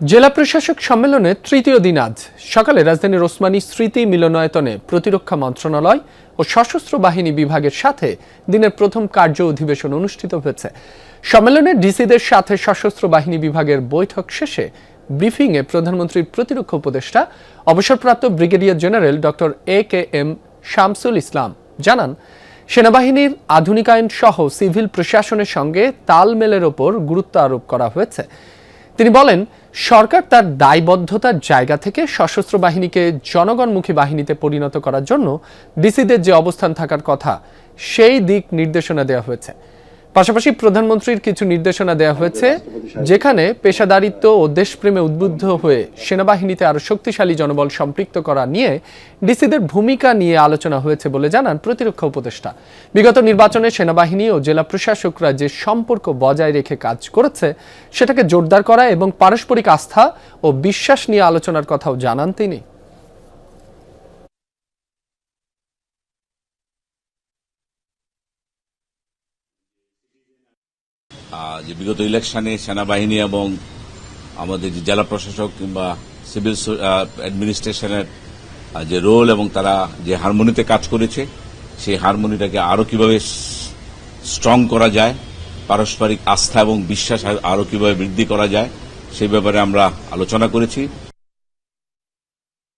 জেলা প্রশাসক সম্মেলনের তৃতীয় দিন আজ সকালে রাজধানীর ওসমানী স্মৃতি মিলনায়তনে প্রতিরক্ষা মন্ত্রণালয় ও সশস্ত্র বাহিনী বিভাগের সাথে দিনের প্রথম কার্য অধিবেশন অনুষ্ঠিত হয়েছে। সম্মেলনে ডিসিদের সাথে সশস্ত্র বাহিনী বিভাগের বৈঠক শেষে ব্রিফিংয়ে প্রধানমন্ত্রীর প্রতিরক্ষা উপদেষ্টা অবসরপ্রাপ্ত brigadier general doctor A K M. Shamsul Islam জানান, সেনাবাহিনীর আধুনিকায়ন সহ সিভিল প্রশাসনের সঙ্গে তালমেলের ওপর গুরুত্ব আরোপ করা হয়েছে। তিনি বলেন, সরকার তার দায়বদ্ধতার জায়গা থেকে সশস্ত্র বাহিনীকে জনগণমুখী বাহিনীতে পরিণত করার জন্য ডিসিদের যে অবস্থান থাকার কথা সেই দিক নির্দেশনা দেওয়া হয়েছে। পাশাপাশি প্রধানমন্ত্রীর কিছু নির্দেশনা দেওয়া হয়েছে, যেখানে পেশাদারিত্ব ও দেশপ্রেমে উদ্বুদ্ধ হয়ে সেনাবাহিনীতে আরও শক্তিশালী জনবল সম্পৃক্ত করা নিয়ে ডিসিদের ভূমিকা নিয়ে আলোচনা হয়েছে বলে জানান প্রতিরক্ষা উপদেষ্টা। বিগত নির্বাচনে সেনাবাহিনী ও জেলা প্রশাসকরা যে সম্পর্ক বজায় রেখে কাজ করেছে সেটাকে জোরদার করা এবং পারস্পরিক আস্থা ও বিশ্বাস নিয়ে আলোচনার কথাও জানান তিনি। যে বিগত ইলেকশনে সেনাবাহিনী এবং আমাদের যে জেলা প্রশাসক কিংবা সিভিল অ্যাডমিনিস্ট্রেশনের যে রোল এবং তারা যে হারমোনিতে কাজ করেছে, সেই হারমোনিটাকে আরো কিভাবে স্ট্রং করা যায়, পারস্পরিক আস্থা এবং বিশ্বাস আরো কিভাবে বৃদ্ধি করা যায়, সেই ব্যাপারে আমরা আলোচনা করেছি।